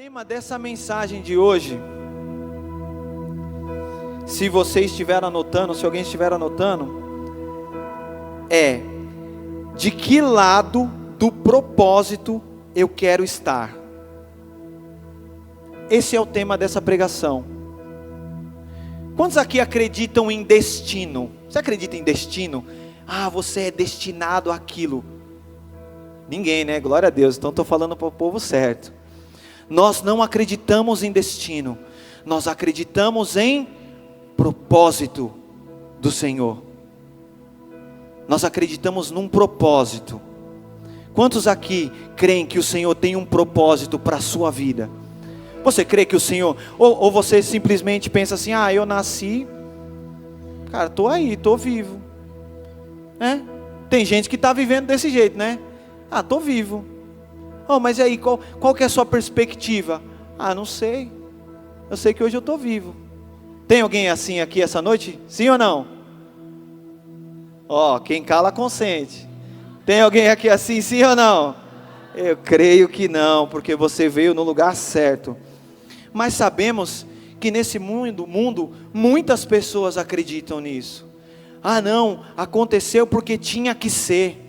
tema dessa mensagem de hoje, se você estiver anotando, se alguém estiver anotando, é: de que lado do propósito eu quero estar? Esse é o tema dessa pregação. Quantos aqui acreditam em destino? Você acredita em destino? Ah, você é destinado àquilo. Ninguém, né? Glória a Deus. Então estou falando para o povo certo. Nós não acreditamos em destino. Nós acreditamos em propósito do Senhor. Nós acreditamos num propósito. Quantos aqui creem que o Senhor tem um propósito para a sua vida? Você crê que o Senhor, ou você simplesmente pensa assim: ah, eu nasci, cara, estou aí, estou vivo, né? Tem gente que está vivendo desse jeito, né? Ah, estou vivo. Oh, mas e aí, qual que é a sua perspectiva? Ah, não sei, eu sei que hoje eu estou vivo. Tem alguém assim aqui essa noite? Sim ou não? Ó, quem cala consente. Tem alguém aqui assim, sim ou não? Eu creio que não, porque você veio no lugar certo. Mas sabemos que nesse mundo, muitas pessoas acreditam nisso. Ah não, aconteceu porque tinha que ser.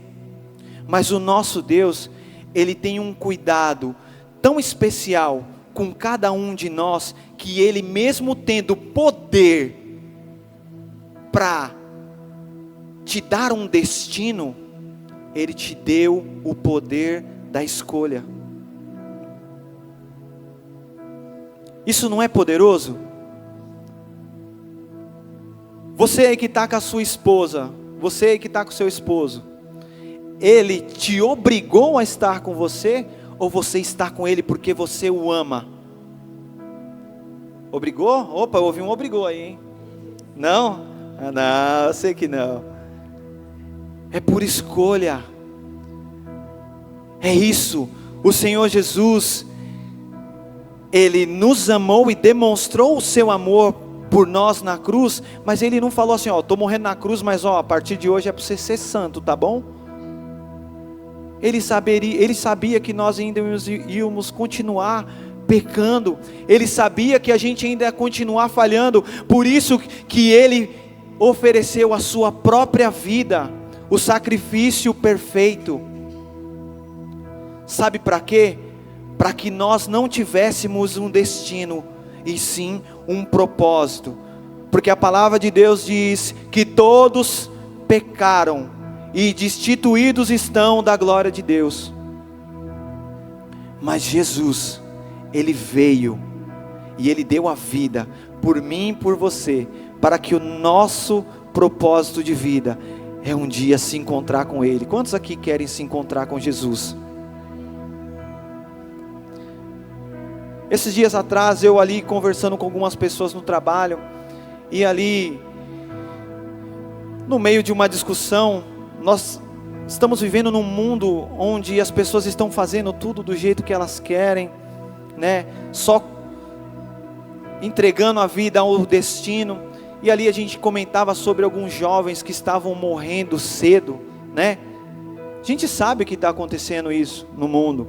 Mas o nosso Deus, Ele tem um cuidado tão especial com cada um de nós, que Ele mesmo tendo poder para te dar um destino, Ele te deu o poder da escolha. Isso não é poderoso? Você aí que está com a sua esposa, você aí que está com o seu esposo, ele te obrigou a estar com você, ou você está com ele porque você o ama? Obrigou? Opa, eu ouvi um obrigou aí, hein? Não? Ah, não, eu sei que não. É por escolha. É isso. O Senhor Jesus, Ele nos amou e demonstrou o seu amor por nós na cruz, mas Ele não falou assim: ó, estou morrendo na cruz, mas ó, a partir de hoje é para você ser santo, tá bom? Ele sabia que nós ainda íamos continuar pecando, Ele sabia que a gente ainda ia continuar falhando, por isso que Ele ofereceu a sua própria vida, o sacrifício perfeito. Sabe para quê? Para que nós não tivéssemos um destino, e sim um propósito. Porque a palavra de Deus diz que todos pecaram e destituídos estão da glória de Deus. Mas Jesus, Ele veio e Ele deu a vida por mim e por você, para que o nosso propósito de vida é um dia se encontrar com Ele. Quantos aqui querem se encontrar com Jesus? Esses dias atrás, eu ali conversando com algumas pessoas no trabalho, e ali, no meio de uma discussão, nós estamos vivendo num mundo onde as pessoas estão fazendo tudo do jeito que elas querem, né? Só entregando a vida ao destino. E ali a gente comentava sobre alguns jovens que estavam morrendo cedo, né? A gente sabe que está acontecendo isso no mundo.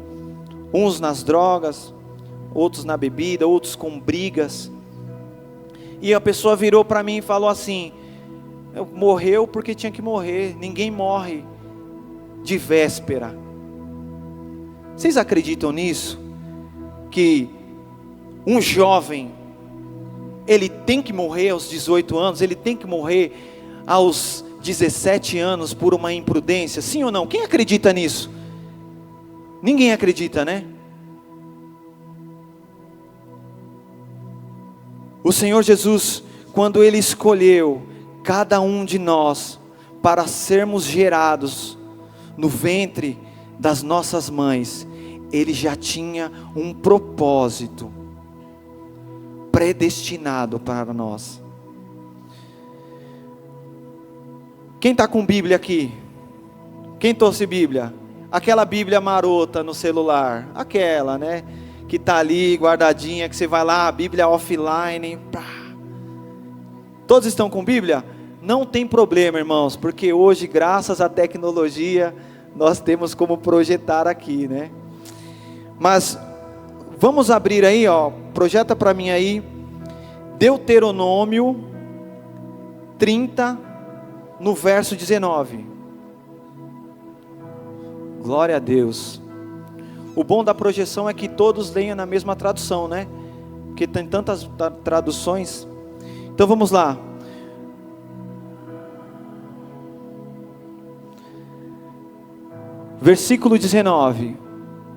Uns nas drogas, outros na bebida, outros com brigas. E a pessoa virou para mim e falou assim: morreu porque tinha que morrer. Ninguém morre de véspera. Vocês acreditam nisso? Que um jovem, ele tem que morrer aos 18 anos, ele tem que morrer aos 17 anos por uma imprudência? Sim ou não? Quem acredita nisso? Ninguém acredita, né? O Senhor Jesus, quando Ele escolheu cada um de nós para sermos gerados no ventre das nossas mães, Ele já tinha um propósito predestinado para nós. Quem está com Bíblia aqui? Quem trouxe Bíblia? Aquela Bíblia marota no celular, aquela, né? Que está ali guardadinha, que você vai lá, a Bíblia offline. Pá. Todos estão com Bíblia? Não tem problema, irmãos, porque hoje, graças à tecnologia, nós temos como projetar aqui, né? Mas Vamos abrir aí, ó, projeta para mim aí, Deuteronômio 30, no verso 19. Glória a Deus. O bom da projeção é que todos leiam na mesma tradução, né? Porque tem tantas traduções. Então vamos lá. Versículo 19.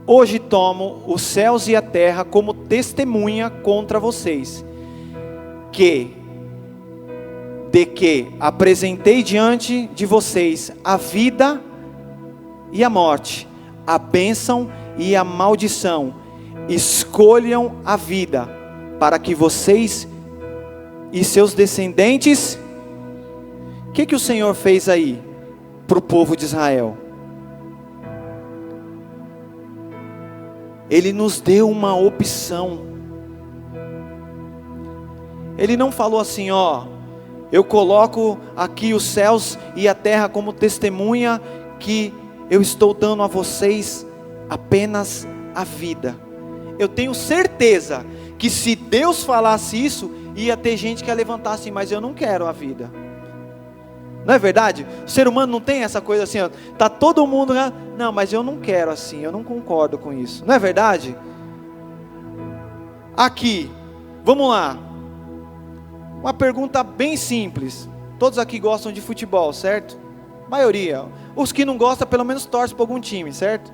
Hoje tomo os céus e a terra como testemunha contra vocês, que apresentei diante de vocês a vida e a morte, a bênção e a maldição. Escolham a vida, para que vocês e seus descendentes... O que o Senhor fez aí para o povo de Israel? Ele nos deu uma opção. Ele não falou assim, ó, eu coloco aqui os céus e a terra como testemunha que eu estou dando a vocês apenas a vida. Eu tenho certeza que se Deus falasse isso, ia ter gente que ia levantar assim, mas eu não quero a vida. Não é verdade? O ser humano não tem essa coisa assim, ó, tá todo mundo, né? Não, mas eu não quero assim, eu não concordo com isso. Não é verdade? Aqui, vamos lá. Uma pergunta bem simples. Todos aqui gostam de futebol, certo? Maioria. Os que não gostam, pelo menos torcem para algum time, certo?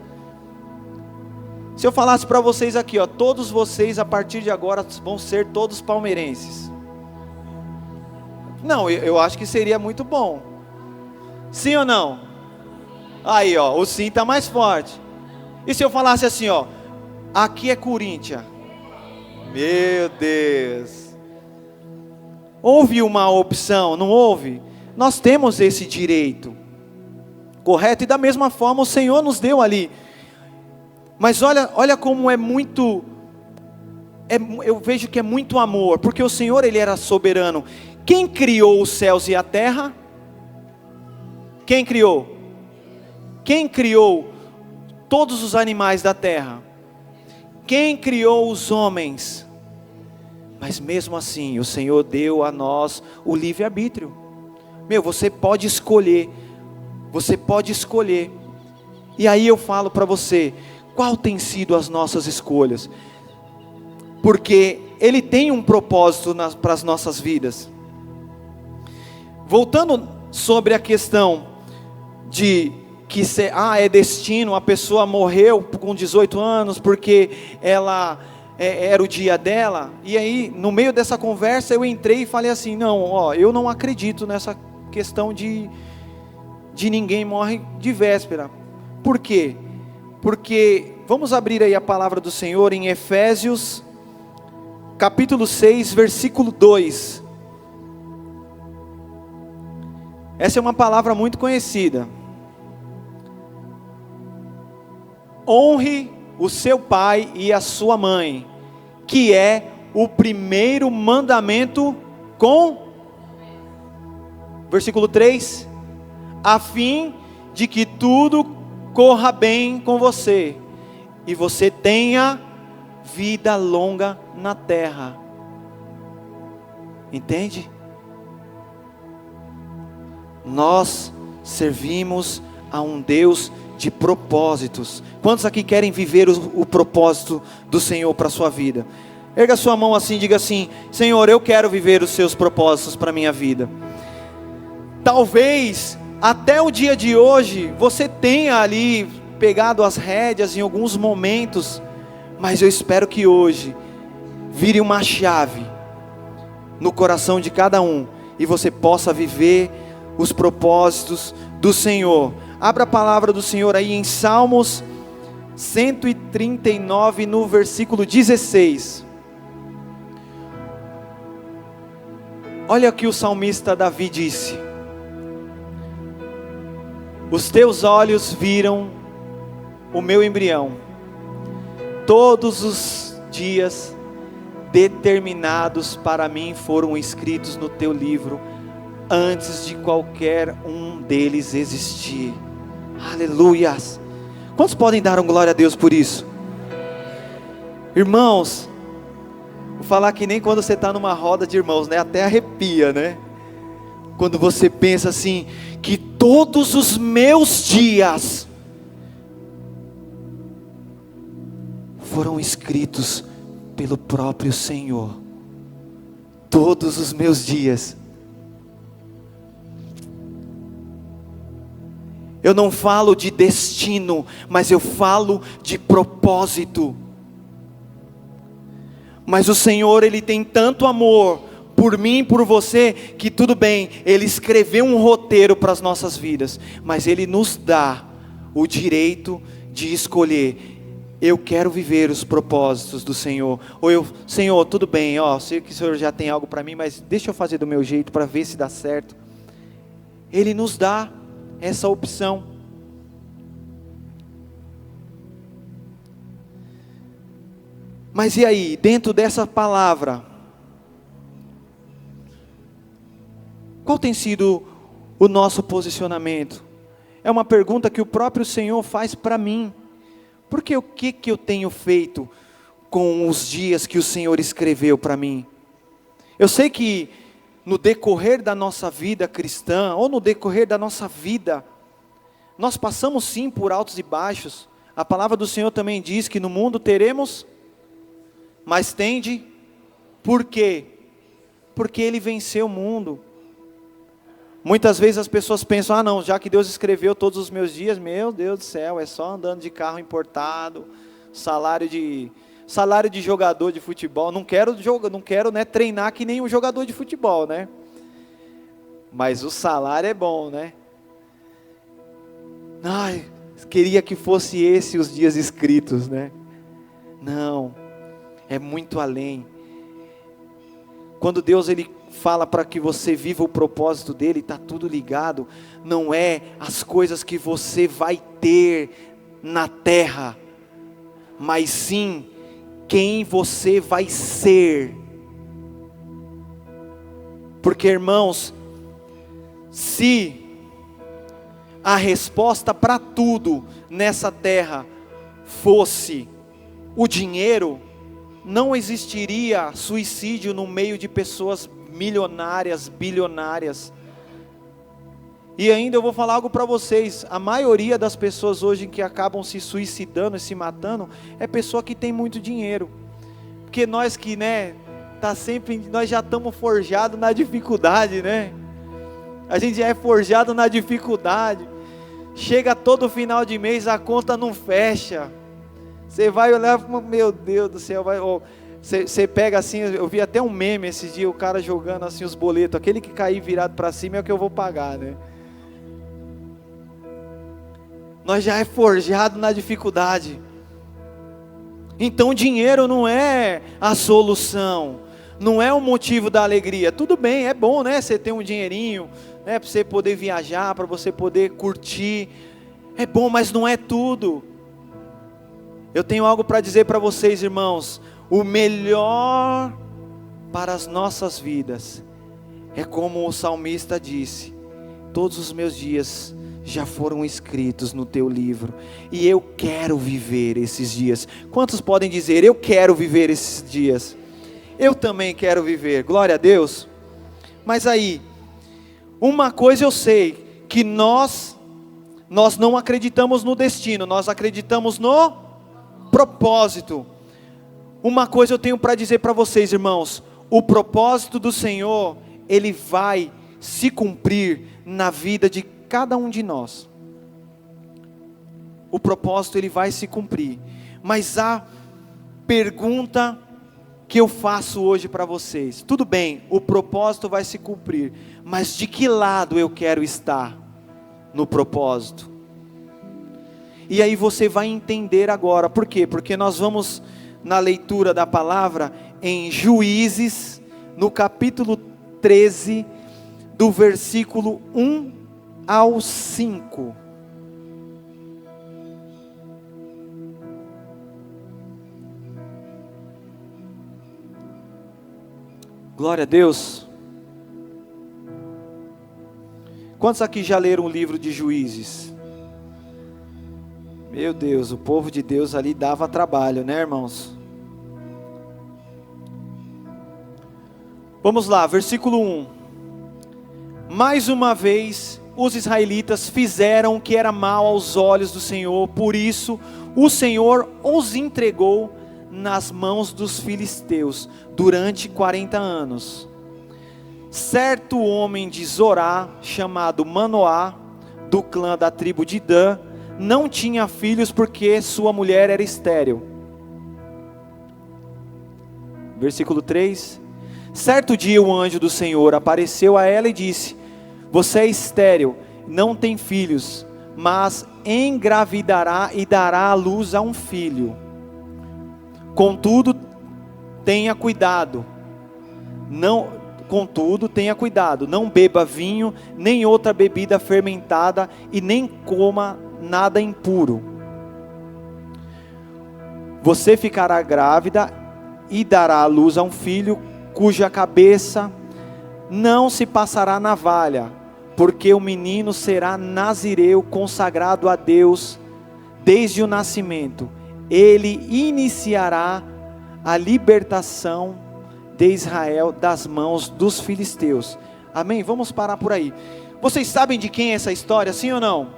Se eu falasse para vocês aqui, ó, todos vocês a partir de agora vão ser todos palmeirenses. Não, eu acho que seria muito bom. Sim ou não? Aí, ó, o sim está mais forte. E se eu falasse assim, ó, aqui é Corinthians? Meu Deus. Houve uma opção, não houve? Nós temos esse direito, correto? E da mesma forma o Senhor nos deu ali. Mas olha como é muito... eu vejo que é muito amor, porque o Senhor, Ele era soberano. Quem criou os céus e a terra? Quem criou? Quem criou todos os animais da terra? Quem criou os homens? Mas mesmo assim, o Senhor deu a nós o livre-arbítrio. Você pode escolher. Você pode escolher. E aí eu falo para você, qual tem sido as nossas escolhas? Porque Ele tem um propósito para as nossas vidas. Voltando sobre a questão de que é destino, a pessoa morreu com 18 anos porque ela era o dia dela. E aí no meio dessa conversa eu entrei e falei assim, não, ó, eu não acredito nessa questão de ninguém morre de véspera. Por quê? Porque vamos abrir aí a palavra do Senhor em Efésios capítulo 6 versículo 2. Essa é uma palavra muito conhecida. Honre o seu pai e a sua mãe, que é o primeiro mandamento com... Versículo 3. A fim de que tudo corra bem com você, e você tenha vida longa na terra. Entende? Nós servimos a um Deus de propósitos. Quantos aqui querem viver o propósito do Senhor para a sua vida? Erga sua mão assim e diga assim, Senhor, eu quero viver os seus propósitos para a minha vida. Talvez até o dia de hoje você tenha ali pegado as rédeas em alguns momentos, mas eu espero que hoje vire uma chave no coração de cada um e você possa viver os propósitos do Senhor. Abra a palavra do Senhor aí em Salmos 139 no versículo 16. Olha o que o salmista Davi disse: os teus olhos viram o meu embrião, todos os dias determinados para mim foram escritos no teu livro, antes de qualquer um deles existir. Aleluias. Quantos podem dar glória a Deus por isso? Irmãos, vou falar que nem quando você está numa roda de irmãos, né? Até arrepia, né? Quando você pensa assim, que todos os meus dias foram escritos pelo próprio Senhor. Todos os meus dias. Eu não falo de destino, mas eu falo de propósito. Mas o Senhor, Ele tem tanto amor por mim e por você, que tudo bem, Ele escreveu um roteiro para as nossas vidas, mas Ele nos dá o direito de escolher. Eu quero viver os propósitos do Senhor. Ou Senhor, tudo bem, sei que o Senhor já tem algo para mim, mas deixa eu fazer do meu jeito para ver se dá certo. Ele nos dá essa opção. Mas e aí, dentro dessa palavra, qual tem sido o nosso posicionamento? É uma pergunta que o próprio Senhor faz para mim. Porque o que eu tenho feito com os dias que o Senhor escreveu para mim? Eu sei que no decorrer da nossa vida cristã, ou no decorrer da nossa vida, nós passamos sim por altos e baixos. A palavra do Senhor também diz que no mundo teremos, mas tende, por quê? Porque Ele venceu o mundo. Muitas vezes as pessoas pensam, não, já que Deus escreveu todos os meus dias, meu Deus do céu, é só andando de carro importado, salário de jogador de futebol. Não quero né, treinar que nem um jogador de futebol, né? Mas o salário é bom, né? Ai, queria que fosse esse os dias escritos, né? Não, é muito além. Quando Deus Ele fala para que você viva o propósito dele, está tudo ligado. Não é as coisas que você vai ter na terra, mas sim quem você vai ser. Porque, irmãos, se a resposta para tudo nessa terra fosse o dinheiro, não existiria suicídio no meio de pessoas milionárias, bilionárias. E ainda eu vou falar algo para vocês, a maioria das pessoas hoje que acabam se suicidando e se matando, é pessoa que tem muito dinheiro. Porque nós que, né, nós já estamos forjados na dificuldade, né? A gente já é forjado na dificuldade. Chega todo final de mês, a conta não fecha. Você vai olhar, meu Deus do céu, você pega assim, eu vi até um meme esse dia, o cara jogando assim os boletos, aquele que cair virado para cima é o que eu vou pagar, né? Nós já é forjado na dificuldade. Então o dinheiro não é a solução, não é o motivo da alegria. Tudo bem, é bom, né? Você ter um dinheirinho, né? Para você poder viajar, para você poder curtir. É bom, mas não é tudo. Eu tenho algo para dizer para vocês, irmãos. O melhor para as nossas vidas é como o salmista disse: todos os meus dias já foram escritos no teu livro, e eu quero viver esses dias. Quantos podem dizer, eu quero viver esses dias? Eu também quero viver, glória a Deus. Mas aí, uma coisa eu sei, que nós não acreditamos no destino, nós acreditamos no propósito. Uma coisa eu tenho para dizer para vocês, irmãos: o propósito do Senhor, Ele vai se cumprir na vida de cada um de nós. O propósito Ele vai se cumprir. Mas a pergunta que eu faço hoje para vocês: tudo bem, o propósito vai se cumprir, mas de que lado eu quero estar no propósito? E aí você vai entender agora, por quê? Porque nós vamos na leitura da palavra em Juízes, no capítulo 13, do versículo 1 ao 5. Glória a Deus. Quantos aqui já leram o livro de Juízes? Meu Deus, o povo de Deus ali dava trabalho, né, irmãos? Vamos lá, versículo 1. Mais uma vez, os israelitas fizeram o que era mal aos olhos do Senhor, por isso o Senhor os entregou nas mãos dos filisteus durante 40 anos. Certo homem de Zorá, chamado Manoá, do clã da tribo de Dan, não tinha filhos porque sua mulher era estéril. Versículo 3. Certo dia o anjo do Senhor apareceu a ela e disse: você é estéril, não tem filhos, mas engravidará e dará à luz a um filho. Contudo, tenha cuidado, não beba vinho, nem outra bebida fermentada, e nem coma nada impuro. Você ficará grávida e dará à luz a um filho, cuja cabeça não se passará navalha, porque o menino será nazireu, consagrado a Deus desde o nascimento. Ele iniciará a libertação de Israel das mãos dos filisteus. Amém? Vamos parar por aí. Vocês sabem de quem é essa história, sim ou não?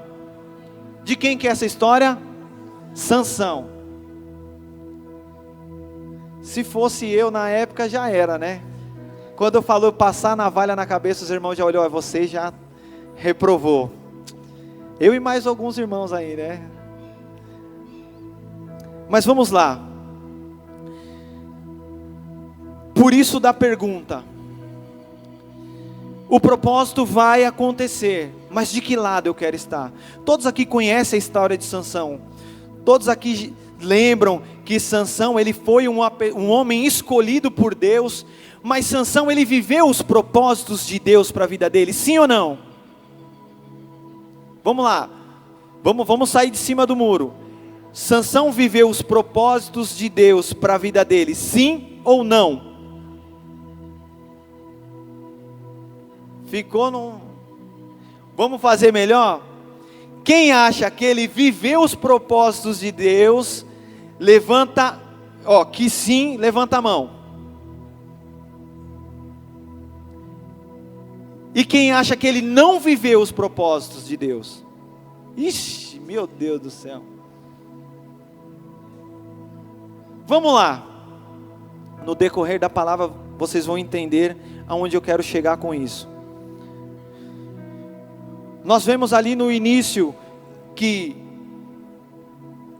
De quem que é essa história? Sansão. Se fosse eu na época já era, né? Quando eu falo passar navalha na cabeça, os irmãos já olhou, você já reprovou. Eu e mais alguns irmãos aí, né? Mas vamos lá. Por isso da pergunta. O propósito vai acontecer, mas de que lado eu quero estar? Todos aqui conhecem a história de Sansão. Todos aqui lembram que Sansão, ele foi um homem escolhido por Deus, mas Sansão, ele viveu os propósitos de Deus para a vida dele, sim ou não? Vamos lá, vamos sair de cima do muro. Sansão viveu os propósitos de Deus para a vida dele, sim ou não? Ficou num... Vamos fazer melhor? Quem acha que ele viveu os propósitos de Deus, levanta, que sim, levanta a mão. E quem acha que ele não viveu os propósitos de Deus? Ixi, meu Deus do céu. Vamos lá. No decorrer da palavra, vocês vão entender aonde eu quero chegar com isso. Nós vemos ali no início que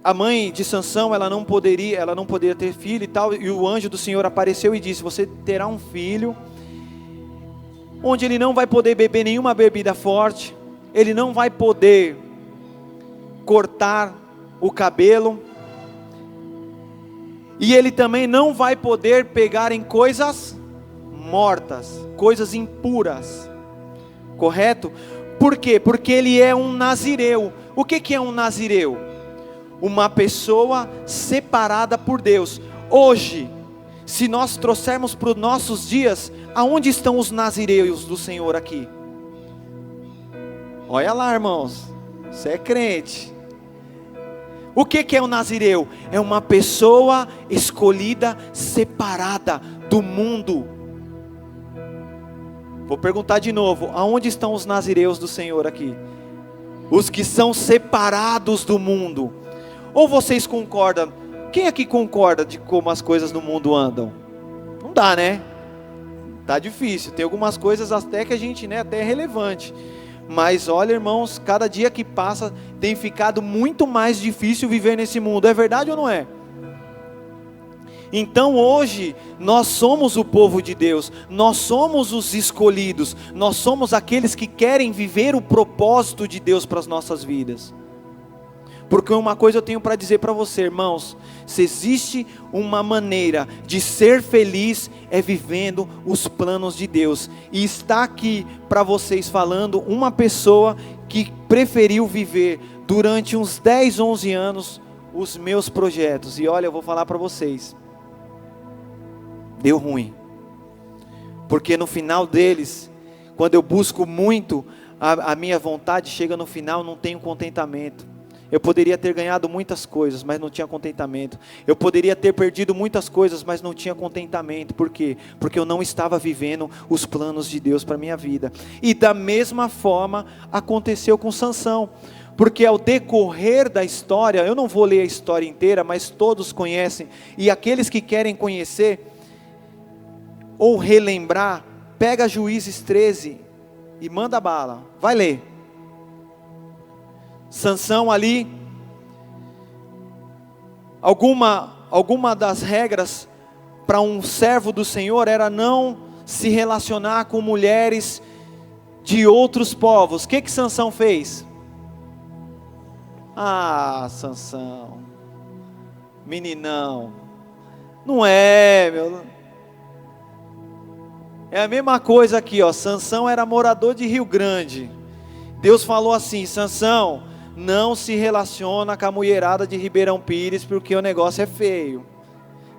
a mãe de Sansão, ela não poderia ter filho e tal, e o anjo do Senhor apareceu e disse: você terá um filho, onde ele não vai poder beber nenhuma bebida forte, ele não vai poder cortar o cabelo, e ele também não vai poder pegar em coisas mortas, coisas impuras, correto? Por quê? Porque ele é um nazireu. O que é um nazireu? Uma pessoa separada por Deus. Hoje, se nós trouxermos para os nossos dias, aonde estão os nazireus do Senhor aqui? Olha lá, irmãos, você é crente. O que é um nazireu? É uma pessoa escolhida, separada do mundo. Vou perguntar de novo, aonde estão os nazireus do Senhor aqui? Os que são separados do mundo. Ou vocês concordam? Quem aqui concorda de como as coisas no mundo andam? Não dá, né? Tá difícil, tem algumas coisas até que a gente, né, até é relevante. Mas olha, irmãos, cada dia que passa tem ficado muito mais difícil viver nesse mundo. É verdade ou não é? Então hoje, nós somos o povo de Deus, nós somos os escolhidos, nós somos aqueles que querem viver o propósito de Deus para as nossas vidas. Porque uma coisa eu tenho para dizer para você, irmãos, se existe uma maneira de ser feliz, é vivendo os planos de Deus. E está aqui para vocês falando uma pessoa que preferiu viver durante uns 10, 11 anos os meus projetos. E olha, eu vou falar para vocês, deu ruim, porque no final deles, quando eu busco muito a minha vontade, chega no final, não tenho contentamento. Eu poderia ter ganhado muitas coisas, mas não tinha contentamento. Eu poderia ter perdido muitas coisas, mas não tinha contentamento. Por quê? Porque eu não estava vivendo os planos de Deus para a minha vida. E da mesma forma aconteceu com Sansão. Porque ao decorrer da história, eu não vou ler a história inteira, mas todos conhecem. E aqueles que querem conhecer ou relembrar, pega Juízes 13 e manda bala. Vai ler. Sansão ali, alguma das regras para um servo do Senhor era não se relacionar com mulheres de outros povos. O que Sansão fez? Sansão, meninão, não é, meu. É a mesma coisa aqui, ó. Sansão era morador de Rio Grande. Deus falou assim: Sansão, não se relaciona com a mulherada de Ribeirão Pires, porque o negócio é feio.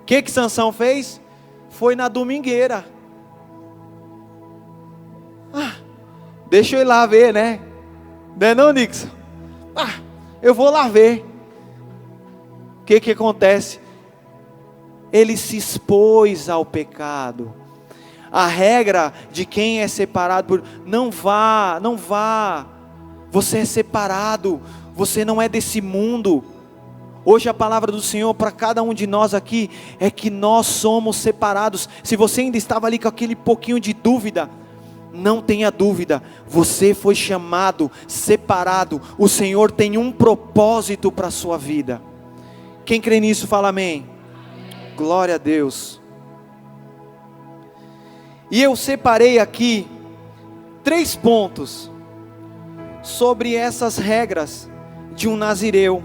O que Sansão fez? Foi na domingueira. Deixa eu ir lá ver, né? Não, Nixon? Eu vou lá ver. O que acontece? Ele se expôs ao pecado. A regra de quem é separado, não vá, você é separado, você não é desse mundo. Hoje a palavra do Senhor para cada um de nós aqui, é que nós somos separados. Se você ainda estava ali com aquele pouquinho de dúvida, não tenha dúvida, você foi chamado, separado. O Senhor tem um propósito para a sua vida. Quem crê nisso fala amém. Glória a Deus. E eu separei aqui 3 pontos sobre essas regras de um nazireu.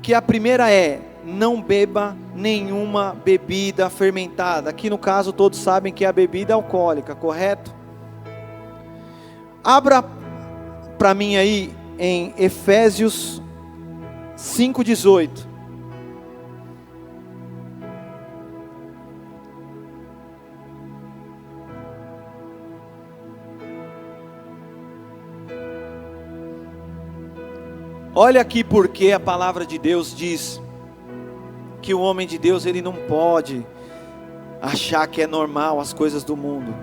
Que a primeira é: não beba nenhuma bebida fermentada. Aqui no caso todos sabem que é a bebida alcoólica, correto? Abra para mim aí em Efésios 5:18. Olha aqui porque a palavra de Deus diz que o homem de Deus, ele não pode achar que é normal as coisas do mundo.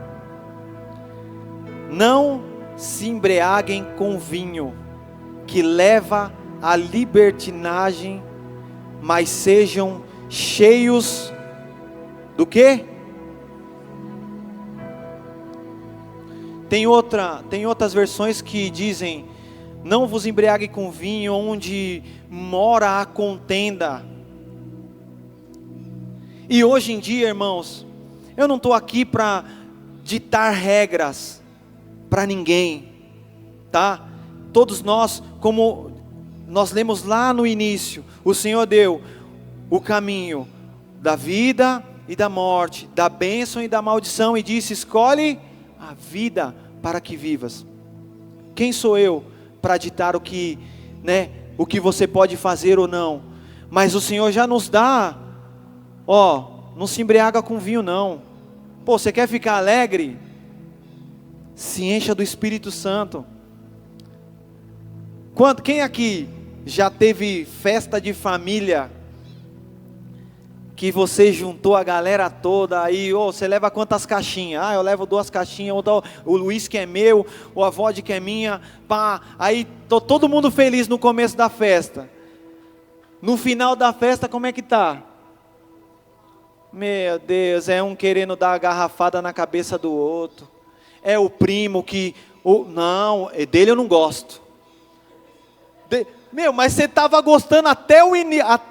Não se embriaguem com vinho, que leva à libertinagem, mas sejam cheios do quê? Tem outras versões que dizem: não vos embriague com vinho, onde mora a contenda. E hoje em dia, irmãos, eu não estou aqui para ditar regras para ninguém, tá? Todos nós, como nós lemos lá no início, o Senhor deu o caminho da vida e da morte, da bênção e da maldição, e disse: escolhe a vida para que vivas. Quem sou eu para ditar o que você pode fazer ou não? Mas o Senhor já nos dá, não se embriaga com vinho não. Você quer ficar alegre? Se encha do Espírito Santo. Quem aqui já teve festa de família, que você juntou a galera toda, aí você leva quantas caixinhas? Eu levo 2 caixinhas, o uísque é meu, ou a vodka é minha, aí todo mundo feliz no começo da festa. No final da festa, como é que tá? Meu Deus, é um querendo dar a garrafada na cabeça do outro. É o primo não, dele eu não gosto. Mas você estava gostando até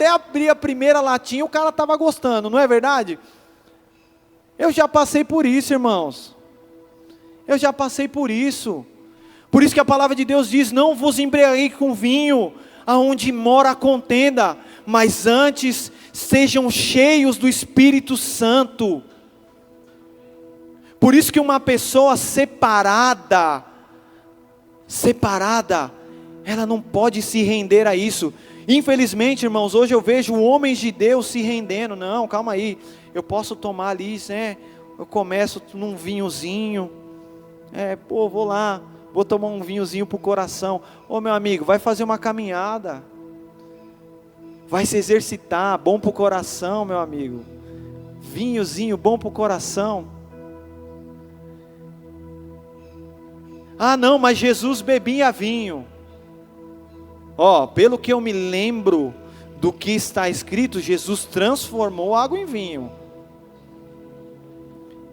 abrir a primeira latinha, o cara estava gostando, não é verdade? Eu já passei por isso, irmãos. Eu já passei por isso. Por isso que a palavra de Deus diz: não vos embriagueis com vinho, aonde mora a contenda, mas antes sejam cheios do Espírito Santo. Por isso que uma pessoa separada, ela não pode se render a isso. Infelizmente, irmãos, hoje eu vejo homens de Deus se rendendo. Não, calma aí, eu posso tomar ali, eu começo num vinhozinho, vou lá, vou tomar um vinhozinho para o coração. Ô meu amigo, vai fazer uma caminhada, vai se exercitar, bom para o coração, meu amigo. Vinhozinho, bom para o coração. Ah não, mas Jesus bebia vinho. Pelo que eu me lembro do que está escrito, Jesus transformou água em vinho.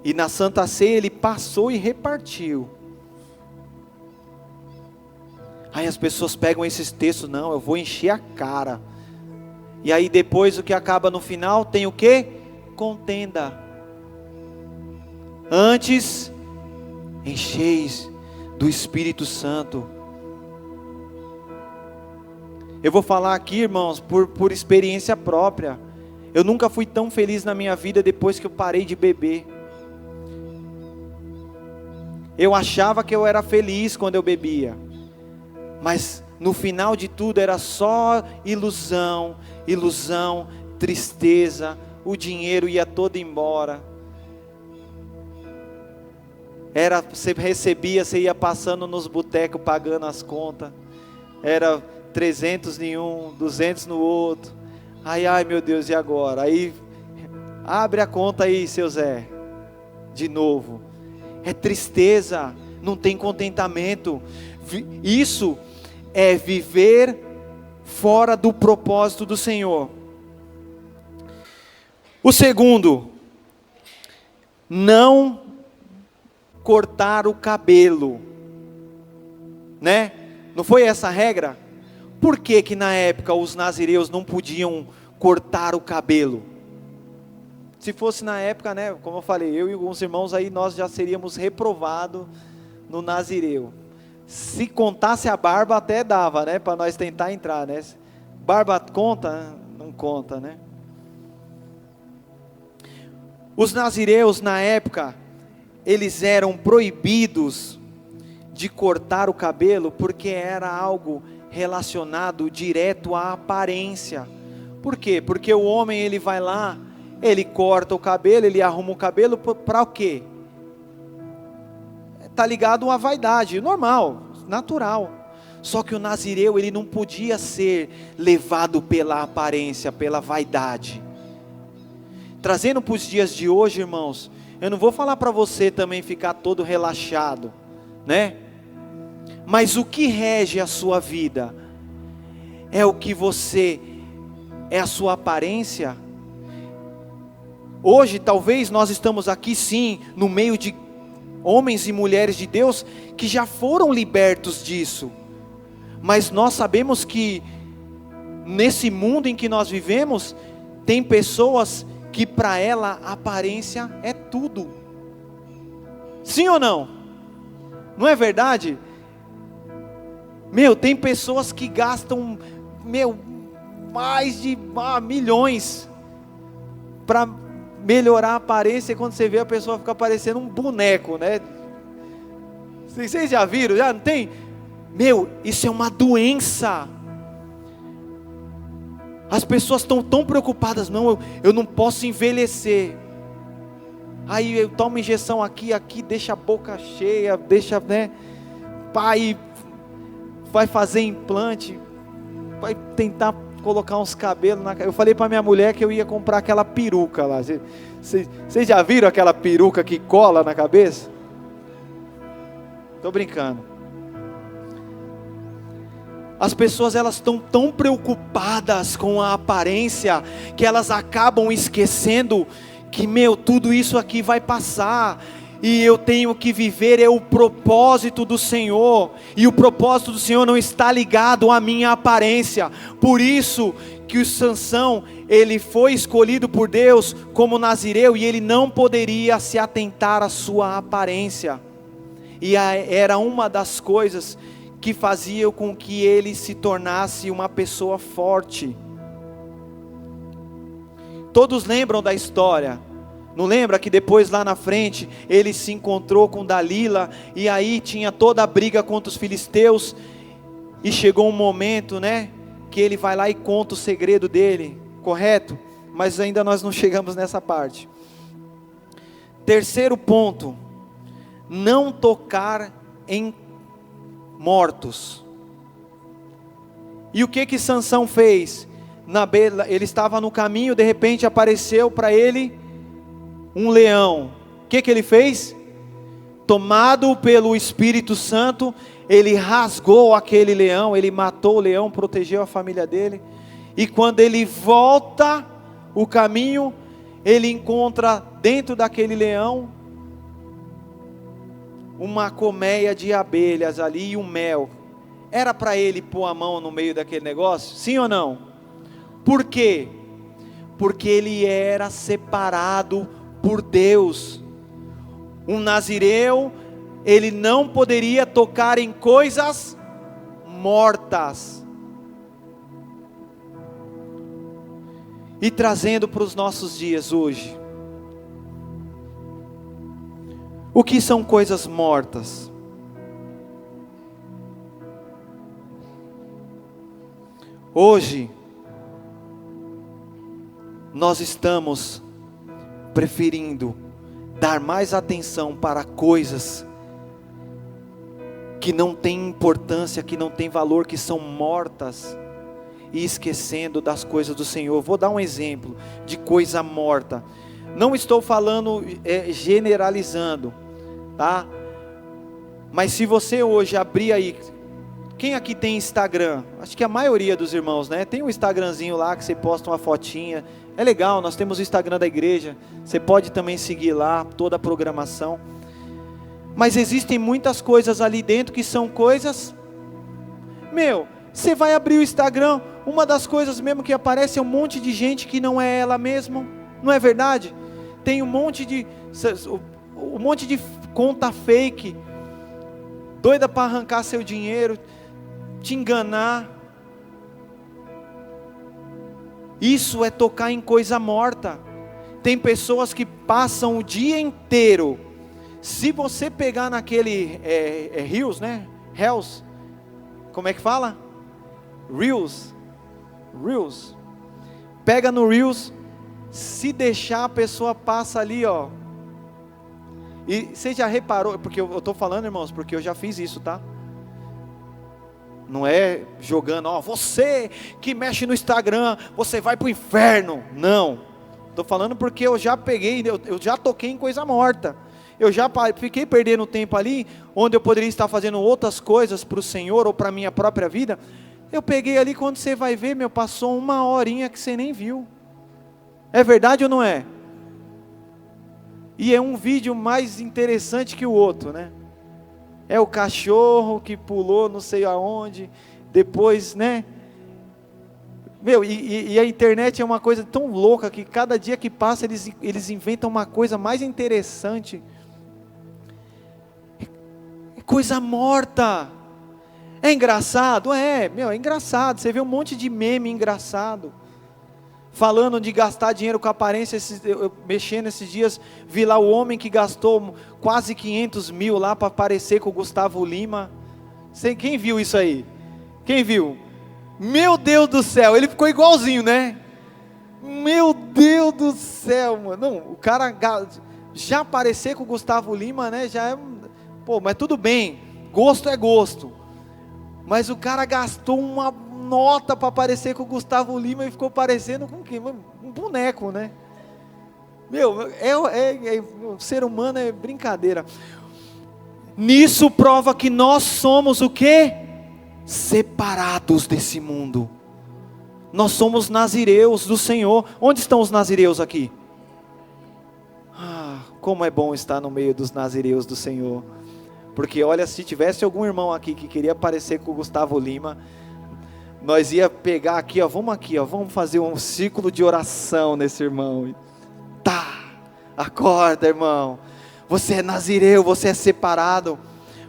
E na Santa Ceia ele passou e repartiu. Aí as pessoas pegam esses textos, não, eu vou encher a cara. E aí depois o que acaba no final tem o quê? Contenda. Antes, encheis do Espírito Santo. Eu vou falar aqui, irmãos, por experiência própria. Eu nunca fui tão feliz na minha vida depois que eu parei de beber. Eu achava que eu era feliz quando eu bebia. Mas no final de tudo era só ilusão, tristeza, o dinheiro ia todo embora. Você recebia, você ia passando nos botecos pagando as contas. Era 300 em um, 200 no outro. Ai meu Deus, e agora? Aí, abre a conta aí, seu Zé. De novo. É tristeza, não tem contentamento. Isso é viver fora do propósito do Senhor. O segundo, não cortar o cabelo, né? Não foi essa a regra? Por que que na época os nazireus não podiam cortar o cabelo? Se fosse na época, né, como eu falei, eu e alguns irmãos aí, nós já seríamos reprovados no nazireu. Se contasse a barba até dava, né, para nós tentar entrar, né? Barba conta? Não conta, né? Os nazireus na época, eles eram proibidos de cortar o cabelo, porque era algo relacionado direto à aparência. Por quê? Porque o homem, ele vai lá, ele corta o cabelo, ele arruma o cabelo para o quê? Está ligado à vaidade, normal, natural. Só que o nazireu, ele não podia ser levado pela aparência, pela vaidade. Trazendo para os dias de hoje, irmãos, eu não vou falar para você também ficar todo relaxado, né? Mas o que rege a sua vida é o que você, é a sua aparência. Hoje talvez nós estamos aqui sim, no meio de homens e mulheres de Deus, que já foram libertos disso. Mas nós sabemos que, nesse mundo em que nós vivemos, tem pessoas que para ela a aparência é tudo. Sim ou não? Não é verdade? Tem pessoas que gastam, mais de milhões para melhorar a aparência, e quando você vê a pessoa fica parecendo um boneco, né? Vocês já viram? Já não tem? Isso é uma doença. As pessoas estão tão preocupadas, não, eu não posso envelhecer. Aí eu tomo injeção aqui, deixa a boca cheia, deixa, né? Pai, vai fazer implante, vai tentar colocar uns cabelos na... Eu falei para minha mulher que eu ia comprar aquela peruca lá. Vocês já viram aquela peruca que cola na cabeça? Estou brincando. As pessoas, elas estão tão preocupadas com a aparência, que elas acabam esquecendo que, tudo isso aqui vai passar, e eu tenho que viver o propósito do Senhor, e o propósito do Senhor não está ligado à minha aparência. Por isso que o Sansão, ele foi escolhido por Deus como nazireu, e ele não poderia se atentar à sua aparência, e era uma das coisas que fazia com que ele se tornasse uma pessoa forte. Todos lembram da história, não lembra que depois lá na frente, ele se encontrou com Dalila, e aí tinha toda a briga contra os filisteus, e chegou um momento, né, que ele vai lá e conta o segredo dele, correto? Mas ainda nós não chegamos nessa parte. Terceiro ponto, não tocar em mortos. E o que Sansão fez? Ele estava no caminho, de repente apareceu para ele um leão. O que ele fez? Tomado pelo Espírito Santo, ele rasgou aquele leão, ele matou o leão, protegeu a família dele. E quando ele volta o caminho, ele encontra dentro daquele leão uma colmeia de abelhas ali e um mel. Era para ele pôr a mão no meio daquele negócio? Sim ou não? Por quê? Porque ele era separado por Deus. Um nazireu, ele não poderia tocar em coisas mortas. E trazendo para os nossos dias hoje, o que são coisas mortas? Hoje, nós estamos preferindo dar mais atenção para coisas que não têm importância, que não têm valor, que são mortas, e esquecendo das coisas do Senhor. Vou dar um exemplo de coisa morta. Não estou falando generalizando, tá? Mas se você hoje abrir aí, quem aqui tem Instagram? Acho que a maioria dos irmãos, né? Tem um Instagramzinho lá que você posta uma fotinha. É legal, nós temos o Instagram da igreja. Você pode também seguir lá toda a programação. Mas existem muitas coisas ali dentro que são coisas... você vai abrir o Instagram, uma das coisas mesmo que aparece é um monte de gente que não é ela mesma. Não é verdade? Tem um monte de conta fake, doida para arrancar seu dinheiro, te enganar. Isso é tocar em coisa morta. Tem pessoas que passam o dia inteiro. Se você pegar naquele Reels, né? Reels, como é que fala? Reels. Pega no Reels. Se deixar, a pessoa passa ali, ó. E você já reparou? Porque eu estou falando, irmãos, porque eu já fiz isso, tá? Não é jogando, ó, você que mexe no Instagram, você vai para o inferno. Não. Estou falando porque eu já peguei, eu já toquei em coisa morta. Eu já fiquei perdendo tempo ali, onde eu poderia estar fazendo outras coisas para o Senhor ou para a minha própria vida. Eu peguei ali, quando você vai ver, passou uma horinha que você nem viu. É verdade ou não é? E é um vídeo mais interessante que o outro, né? É o cachorro que pulou não sei aonde, depois, né? E a internet é uma coisa tão louca que cada dia que passa eles inventam uma coisa mais interessante. É coisa morta. É engraçado? É engraçado. Você vê um monte de meme engraçado. Falando de gastar dinheiro com aparência, eu mexendo esses dias, vi lá o homem que gastou quase 500 mil lá para parecer com o Gustavo Lima. Quem viu isso aí? Quem viu? Meu Deus do céu, ele ficou igualzinho, né? Meu Deus do céu, mano. Não, o cara já parecer com o Gustavo Lima, né? Já é, mas tudo bem, gosto é gosto. Mas o cara gastou uma nota para parecer com o Gustavo Lima e ficou parecendo com quem? Um boneco, né? O ser humano é brincadeira. Nisso prova que nós somos o quê? Separados desse mundo. Nós somos nazireus do Senhor. Onde estão os nazireus aqui? Como é bom estar no meio dos nazireus do Senhor. Porque olha, se tivesse algum irmão aqui que queria parecer com o Gustavo Lima, nós ia pegar aqui, vamos fazer um círculo de oração nesse irmão. Acorda, irmão. Você é nazireu, você é separado.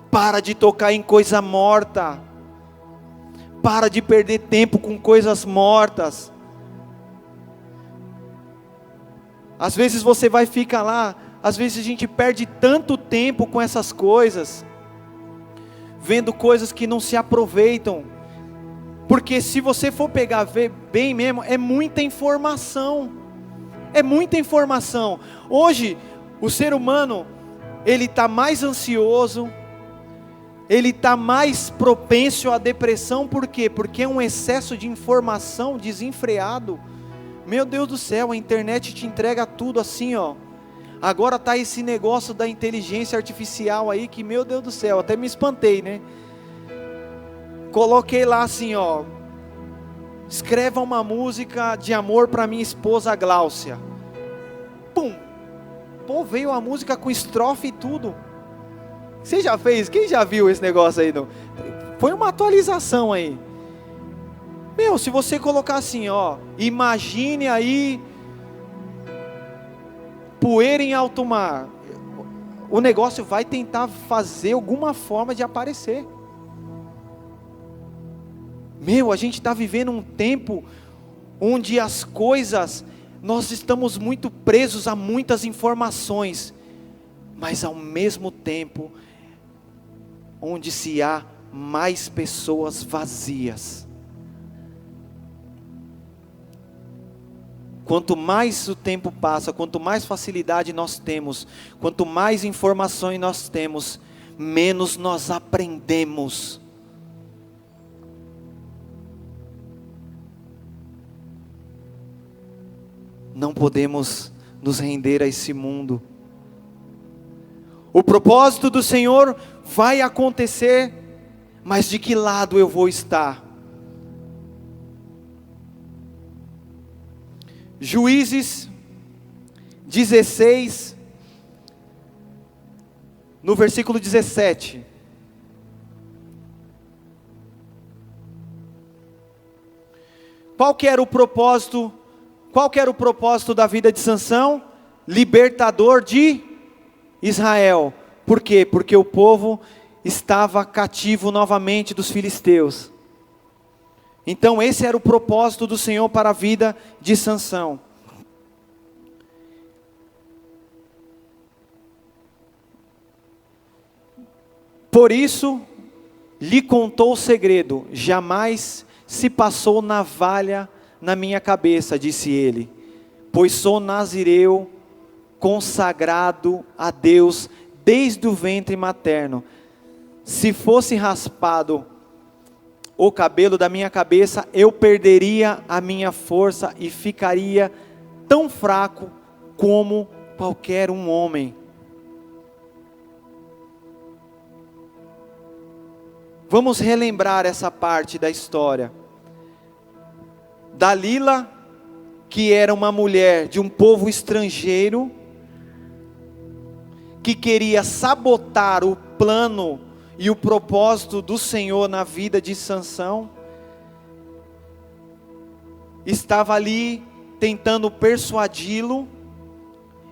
Para de tocar em coisa morta. Para de perder tempo com coisas mortas. Às vezes você vai ficar lá, às vezes a gente perde tanto tempo com essas coisas, vendo coisas que não se aproveitam. Porque se você for pegar, ver bem mesmo, é muita informação. É muita informação. Hoje, o ser humano, ele está mais ansioso, ele está mais propenso à depressão. Por quê? Porque é um excesso de informação desenfreado. Meu Deus do céu, a internet te entrega tudo assim, ó. Agora está esse negócio da inteligência artificial aí, que meu Deus do céu, até me espantei, né? Coloquei lá assim, ó: escreva uma música de amor para minha esposa Gláucia. Pum! Pô, veio a música com estrofe e tudo. Você já fez? Quem já viu esse negócio aí? Não? Foi uma atualização aí. Meu, se você colocar assim, ó: imagine aí poeira em alto mar, o negócio vai tentar fazer alguma forma de aparecer. Meu, a gente está vivendo um tempo onde as coisas, nós estamos muito presos a muitas informações, mas ao mesmo tempo, onde se há mais pessoas vazias. Quanto mais o tempo passa, quanto mais facilidade nós temos, quanto mais informações nós temos, menos nós aprendemos. Não podemos nos render a esse mundo. O propósito do Senhor vai acontecer, mas de que lado eu vou estar? Juízes 16, no versículo 17. Qual que era o propósito da vida de Sansão? Libertador de Israel. Por quê? Porque o povo estava cativo novamente dos filisteus. Então esse era o propósito do Senhor para a vida de Sansão. Por isso lhe contou o segredo: jamais se passou navalha na minha cabeça, disse ele, pois sou nazireu, consagrado a Deus desde o ventre materno. Se fosse raspado o cabelo da minha cabeça, eu perderia a minha força e ficaria tão fraco como qualquer um homem. Vamos relembrar essa parte da história. Dalila, que era uma mulher de um povo estrangeiro, que queria sabotar o plano e o propósito do Senhor na vida de Sansão, estava ali tentando persuadi-lo,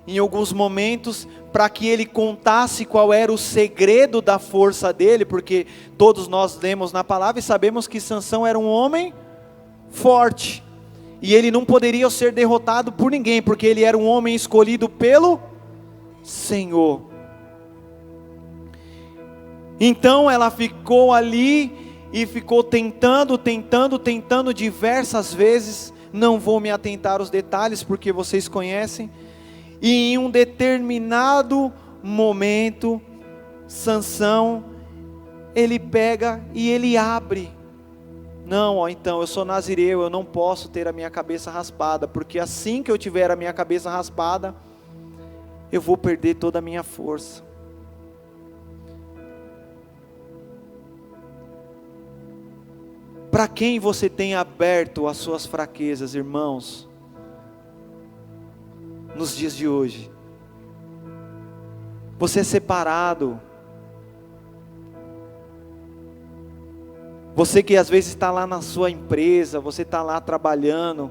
em alguns momentos, para que ele contasse qual era o segredo da força dele, porque todos nós lemos na palavra e sabemos que Sansão era um homem forte, e ele não poderia ser derrotado por ninguém, porque ele era um homem escolhido pelo Senhor. Então ela ficou ali e ficou tentando diversas vezes. Não vou me atentar aos detalhes porque vocês conhecem. E em um determinado momento, Sansão, ele pega e ele abre. Não, ó, então eu sou nazireu, eu não posso ter a minha cabeça raspada, porque assim que eu tiver a minha cabeça raspada, eu vou perder toda a minha força. Para quem você tem aberto as suas fraquezas, irmãos, nos dias de hoje? Você é separado. Você que às vezes está lá na sua empresa, você está lá trabalhando,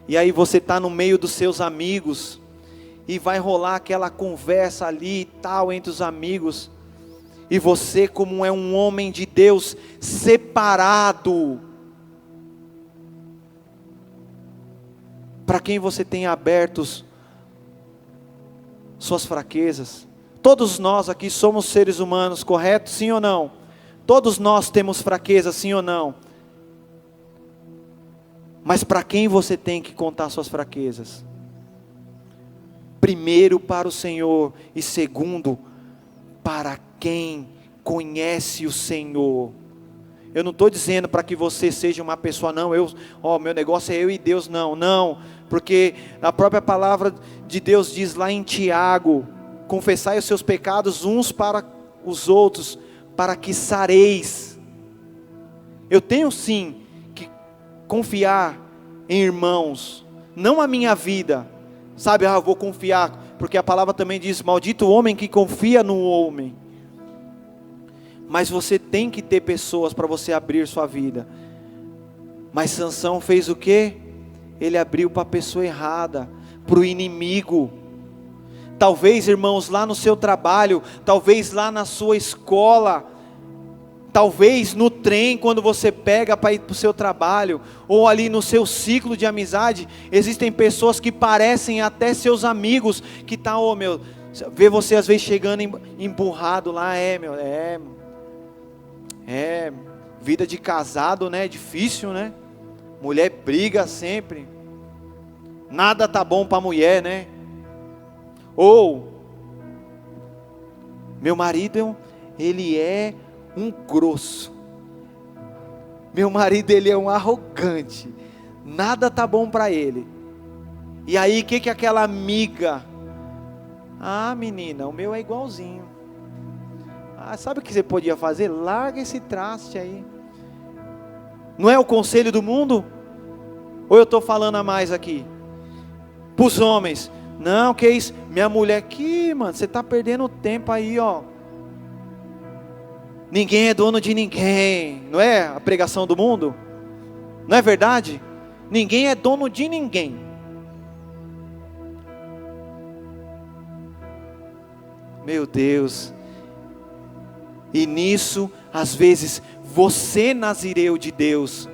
e aí você está no meio dos seus amigos, e vai rolar aquela conversa ali e tal entre os amigos, e você, como é um homem de Deus, separado, para quem você tem abertos suas fraquezas? Todos nós aqui somos seres humanos, correto? Sim ou não? Todos nós temos fraqueza, sim ou não? Mas para quem você tem que contar suas fraquezas? Primeiro para o Senhor, e segundo, para quem conhece o Senhor. Eu não estou dizendo para que você seja uma pessoa, não, meu negócio é eu e Deus, não, porque a própria palavra de Deus diz lá em Tiago, confessai os seus pecados uns para os outros, para que sareis. Eu tenho sim que confiar em irmãos, não a minha vida, sabe, eu vou confiar, porque a palavra também diz, maldito o homem que confia no homem. Mas você tem que ter pessoas para você abrir sua vida. Mas Sansão fez o quê? Ele abriu para a pessoa errada, para o inimigo. Talvez, irmãos, lá no seu trabalho, talvez lá na sua escola, talvez no trem, quando você pega para ir para o seu trabalho, ou ali no seu ciclo de amizade, existem pessoas que parecem até seus amigos, que tá, vê você às vezes chegando emburrado lá, vida de casado, né, difícil, né, mulher briga sempre, nada tá bom para a mulher, né, ou, meu marido, ele é um grosso, meu marido, ele é um arrogante, nada tá bom para ele, e aí o que aquela amiga, menina, o meu é igualzinho, sabe o que você podia fazer? Larga esse traste aí. Não é o conselho do mundo? Ou eu estou falando a mais aqui? Para os homens. Não, que isso? Minha mulher aqui, mano, você está perdendo tempo aí, ó. Ninguém é dono de ninguém. Não é a pregação do mundo? Não é verdade? Ninguém é dono de ninguém. Meu Deus. E nisso, às vezes, você, nazireu de Deus,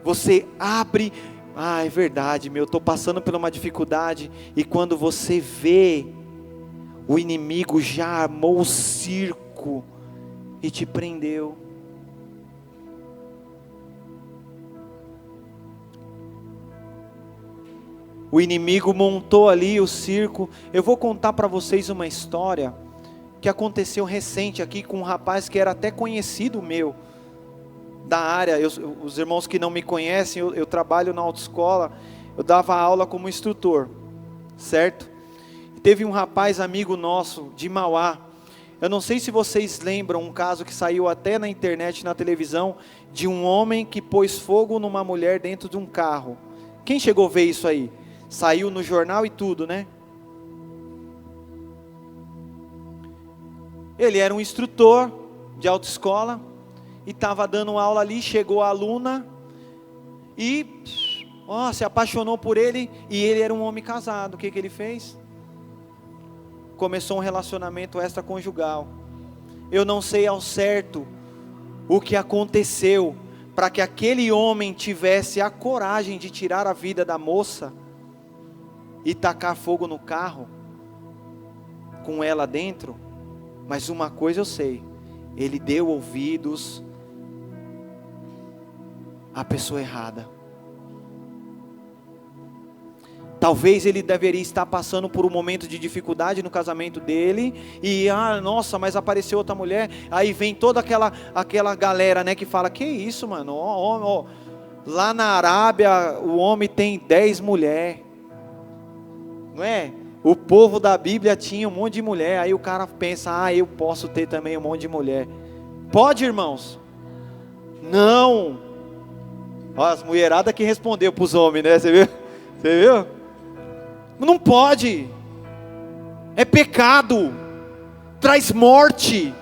você abre, é verdade, eu estou passando por uma dificuldade, e quando você vê, o inimigo já armou o circo, e te prendeu. O inimigo montou ali o circo. Eu vou contar para vocês uma história, que aconteceu recente aqui com um rapaz que era até conhecido meu, da área, os irmãos que não me conhecem, eu trabalho na autoescola, eu dava aula como instrutor, certo? E teve um rapaz amigo nosso, de Mauá, eu não sei se vocês lembram um caso que saiu até na internet, na televisão, de um homem que pôs fogo numa mulher dentro de um carro. Quem chegou a ver isso aí? Saiu no jornal e tudo, né? Ele era um instrutor de autoescola e estava dando aula ali, chegou a aluna e se apaixonou por ele, e ele era um homem casado. O que ele fez? Começou um relacionamento extraconjugal. Eu não sei ao certo o que aconteceu para que aquele homem tivesse a coragem de tirar a vida da moça e tacar fogo no carro com ela dentro. Mas uma coisa eu sei, ele deu ouvidos à pessoa errada. Talvez ele deveria estar passando por um momento de dificuldade no casamento dele, e nossa, mas apareceu outra mulher, aí vem toda aquela galera, né, que fala, que isso, mano, lá na Arábia o homem tem 10 mulheres, não é? O povo da Bíblia tinha um monte de mulher. Aí o cara pensa, eu posso ter também um monte de mulher. Pode, irmãos? Não. As mulheradas que respondeu para os homens, né? Você viu? Você viu? Não pode. É pecado. Traz morte.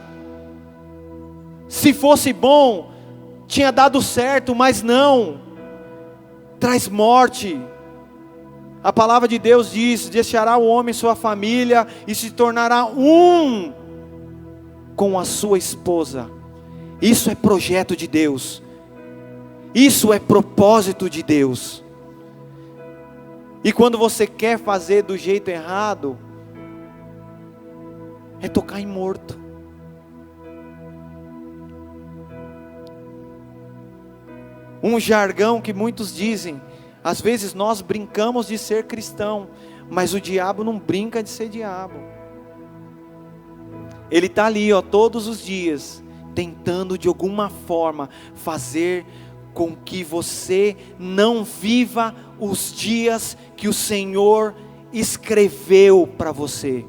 Se fosse bom, tinha dado certo, mas não. Traz morte. A palavra de Deus diz, deixará o homem sua família e se tornará um com a sua esposa. Isso é projeto de Deus. Isso é propósito de Deus. E quando você quer fazer do jeito errado, é tocar em morto. Um jargão que muitos dizem, às vezes nós brincamos de ser cristão, mas o diabo não brinca de ser diabo. Ele está ali, ó, todos os dias, tentando de alguma forma fazer com que você não viva os dias que o Senhor escreveu para você.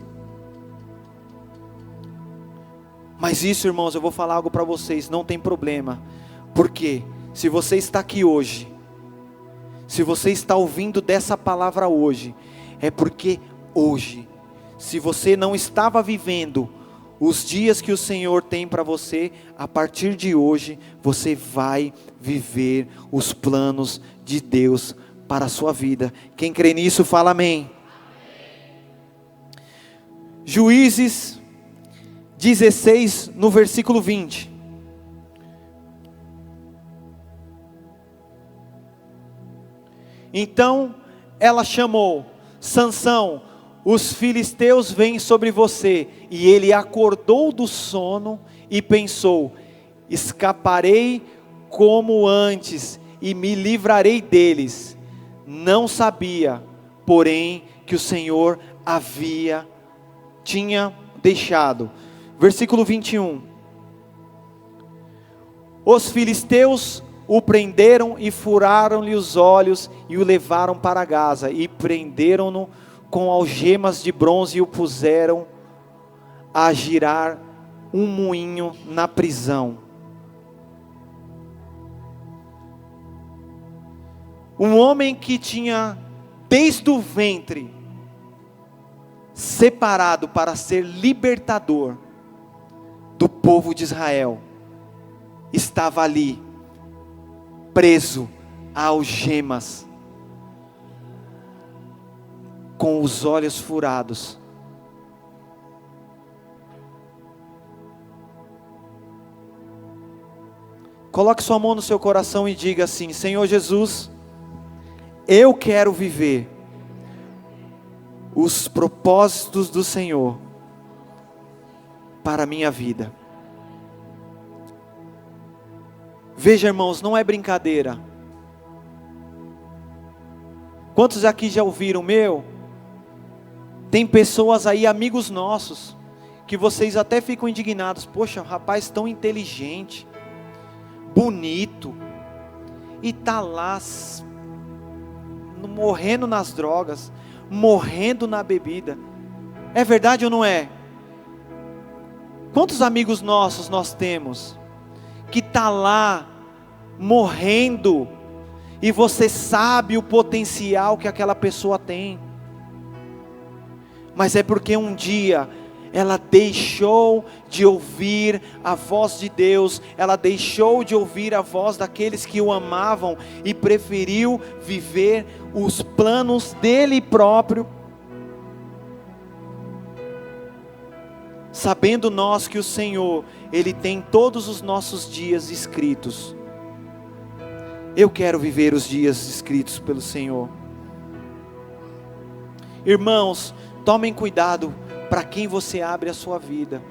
Mas isso, irmãos, eu vou falar algo para vocês, não tem problema. Porque se você está aqui hoje, se você está ouvindo dessa palavra hoje, é porque hoje, se você não estava vivendo os dias que o Senhor tem para você, a partir de hoje, você vai viver os planos de Deus para a sua vida. Quem crê nisso, fala amém. Juízes 16, no versículo 20. Então ela chamou: Sansão, os filisteus vêm sobre você. E ele acordou do sono e pensou: escaparei como antes e me livrarei deles. Não sabia, porém, que o Senhor tinha deixado. Versículo 21. Os filisteus o prenderam e furaram-lhe os olhos e o levaram para Gaza e prenderam-no com algemas de bronze e o puseram a girar um moinho na prisão. Um homem que tinha desde o ventre separado para ser libertador do povo de Israel, estava ali, preso a algemas, com os olhos furados. Coloque sua mão no seu coração e diga assim: Senhor Jesus, eu quero viver os propósitos do Senhor para a minha vida. Veja, irmãos, não é brincadeira. Quantos aqui já ouviram? Tem pessoas aí, amigos nossos, que vocês até ficam indignados. Poxa, rapaz tão inteligente, bonito, e está lá morrendo nas drogas, morrendo na bebida. É verdade ou não é? Quantos amigos nossos nós temos que está lá morrendo, e você sabe o potencial que aquela pessoa tem, mas é porque um dia ela deixou de ouvir a voz de Deus, ela deixou de ouvir a voz daqueles que o amavam, e preferiu viver os planos dele próprio, sabendo nós que o Senhor, Ele tem todos os nossos dias escritos. Eu quero viver os dias escritos pelo Senhor. Irmãos, tomem cuidado para quem você abre a sua vida.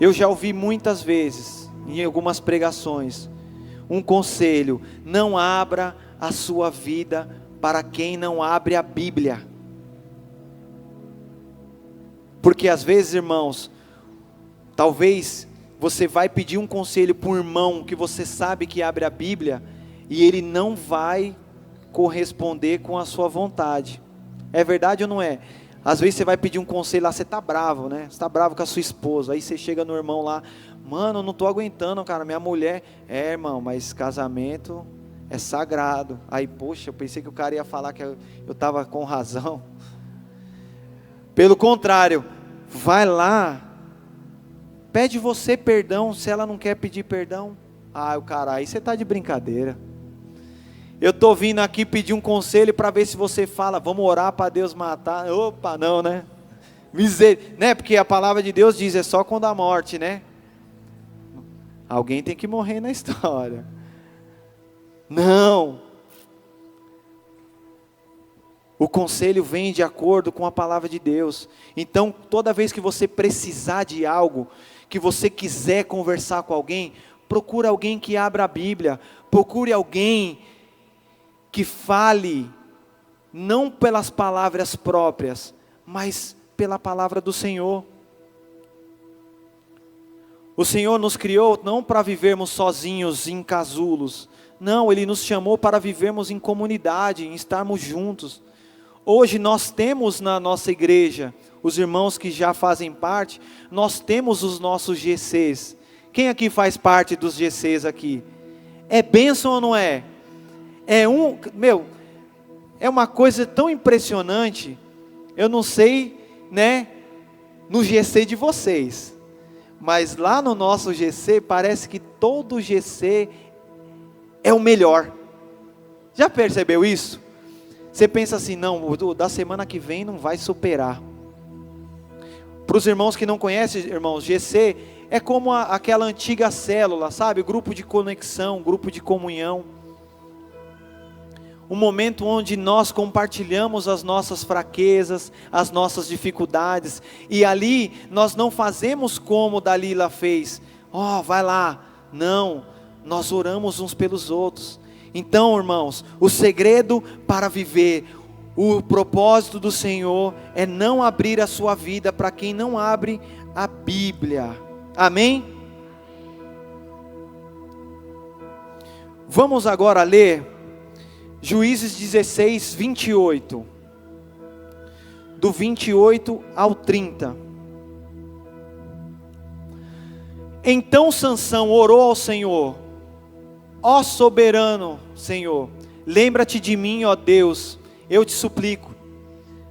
Eu já ouvi muitas vezes, em algumas pregações, um conselho: não abra a sua vida para quem não abre a Bíblia. Porque às vezes, irmãos, talvez você vai pedir um conselho para um irmão que você sabe que abre a Bíblia, e ele não vai corresponder com a sua vontade. É verdade ou não é? Às vezes você vai pedir um conselho lá, você está bravo, né? Você está bravo com a sua esposa, aí você chega no irmão lá: mano, eu não estou aguentando, cara, minha mulher. É, irmão, mas casamento é sagrado. Aí, poxa, eu pensei que o cara ia falar que eu estava com razão. Pelo contrário, vai lá, pede você perdão, se ela não quer pedir perdão. Ah, o cara, aí você está de brincadeira. Eu estou vindo aqui pedir um conselho para ver se você fala: vamos orar para Deus matar. Opa, não, né? Né? Porque a palavra de Deus diz: é só quando a morte, né? Alguém tem que morrer na história. Não. O conselho vem de acordo com a palavra de Deus. Então, toda vez que você precisar de algo, que você quiser conversar com alguém, procure alguém que abra a Bíblia. Procure alguém que fale, não pelas palavras próprias, mas pela palavra do Senhor. O Senhor nos criou não para vivermos sozinhos em casulos. Não, Ele nos chamou para vivermos em comunidade, em estarmos juntos. Hoje nós temos na nossa igreja, os irmãos que já fazem parte, nós temos os nossos GCs. Quem aqui faz parte dos GCs aqui? É bênção ou não é? É uma coisa tão impressionante. Eu não sei, né, no GC de vocês, mas lá no nosso GC, parece que todo GC é o melhor. Já percebeu isso? Você pensa assim, não, o da semana que vem não vai superar. Para os irmãos que não conhecem, irmãos, GC é como aquela antiga célula, sabe? Grupo de conexão, grupo de comunhão. Um momento onde nós compartilhamos as nossas fraquezas, as nossas dificuldades. E ali nós não fazemos como Dalila fez. Vai lá. Não, nós oramos uns pelos outros. Então, irmãos, o segredo para viver o propósito do Senhor é não abrir a sua vida para quem não abre a Bíblia. Amém? Vamos agora ler Juízes 16, 28. Do 28 ao 30. Então Sansão orou ao Senhor: ó soberano Senhor, lembra-te de mim, ó Deus, eu te suplico,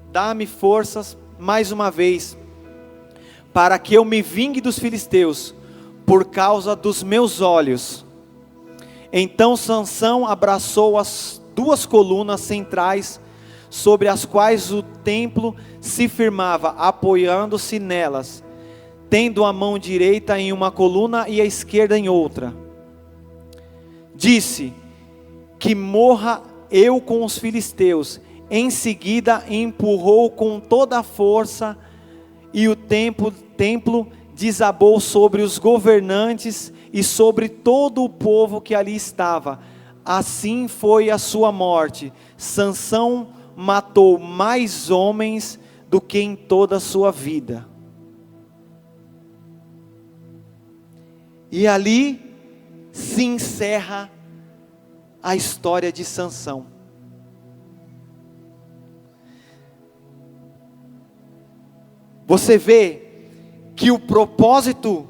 dá-me forças mais uma vez, para que eu me vingue dos filisteus, por causa dos meus olhos. Então Sansão abraçou as duas colunas centrais, sobre as quais o templo se firmava, apoiando-se nelas, tendo a mão direita em uma coluna e a esquerda em outra. Disse: que morra eu com os filisteus. Em empurrou com toda a força, e o templo desabou sobre os governantes e sobre todo o povo que ali estava. Assim foi a sua morte. Sansão matou mais homens do que em toda a sua vida. E ali se encerra a história de Sansão. Você vê que o propósito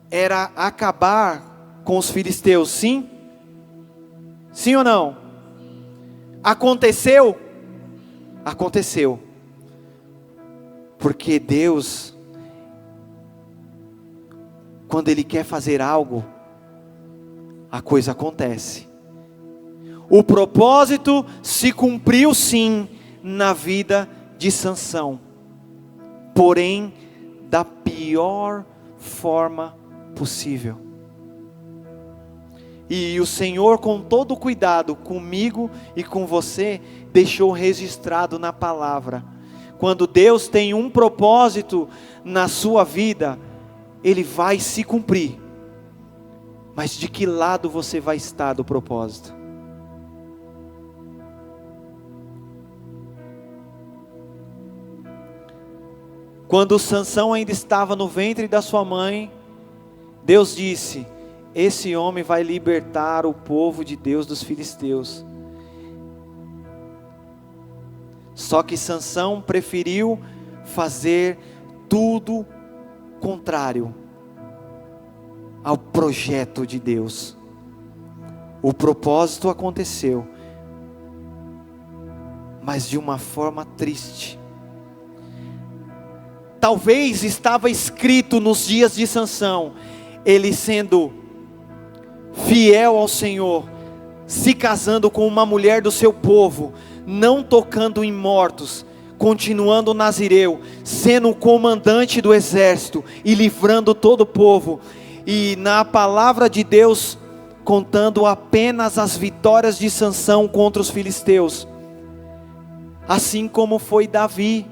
era acabar com os filisteus, sim? Sim ou não? Aconteceu? Aconteceu. Porque Deus, quando Ele quer fazer algo, a coisa acontece. O propósito se cumpriu sim na vida de Sansão, porém da pior forma possível. E o Senhor, com todo cuidado comigo e com você, deixou registrado na palavra. Quando Deus tem um propósito na sua vida, Ele vai se cumprir. Mas de que lado você vai estar do propósito? Quando Sansão ainda estava no ventre da sua mãe, Deus disse: esse homem vai libertar o povo de Deus dos filisteus. Só que Sansão preferiu fazer tudo contrário ao projeto de Deus. O propósito aconteceu, mas de uma forma triste. Talvez estava escrito nos dias de Sansão, ele sendo fiel ao Senhor, se casando com uma mulher do seu povo, não tocando em mortos, continuando nazireu, sendo o comandante do exército e livrando todo o povo. E na palavra de Deus, contando apenas as vitórias de Sansão contra os filisteus. Assim como foi Davi,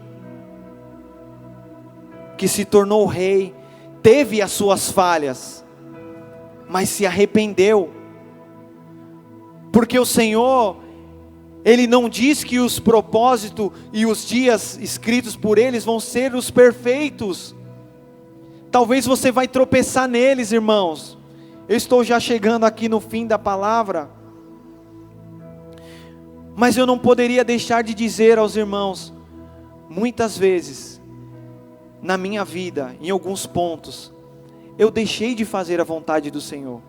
que se tornou rei, teve as suas falhas, mas se arrependeu, porque o Senhor, Ele não diz que os propósitos e os dias escritos por eles vão ser os perfeitos. Talvez você vai tropeçar neles, irmãos. Eu estou já chegando aqui no fim da palavra. Mas eu não poderia deixar de dizer aos irmãos, muitas vezes, na minha vida, em alguns pontos, eu deixei de fazer a vontade do Senhor.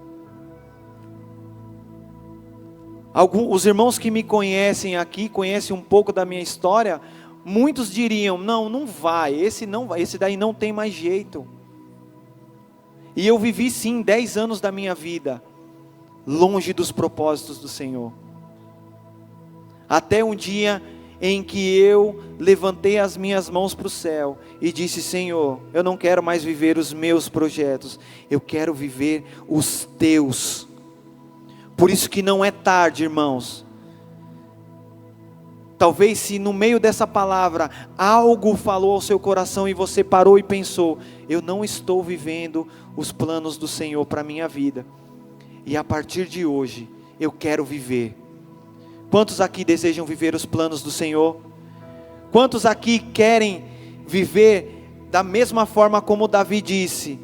Os irmãos que me conhecem aqui, conhecem um pouco da minha história, muitos diriam, não vai, esse daí não tem mais jeito. E eu vivi sim 10 anos da minha vida, longe dos propósitos do Senhor. Até um dia em que eu levantei as minhas mãos para o céu e disse, Senhor, eu não quero mais viver os meus projetos, eu quero viver os teus. Por isso que não é tarde, irmãos. Talvez se no meio dessa palavra algo falou ao seu coração e você parou e pensou, eu não estou vivendo os planos do Senhor para a minha vida. E a partir de hoje, eu quero viver. Quantos aqui desejam viver os planos do Senhor? Quantos aqui querem viver da mesma forma como Davi disse,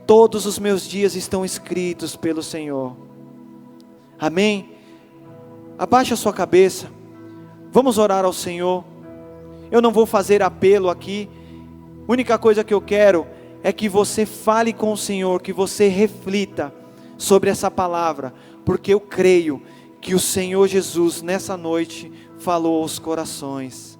todos os meus dias estão escritos pelo Senhor? Amém? Abaixa a sua cabeça. Vamos orar ao Senhor. Eu não vou fazer apelo aqui. A única coisa que eu quero é que você fale com o Senhor, que você reflita sobre essa palavra, porque eu creio que o Senhor Jesus nessa noite falou aos corações.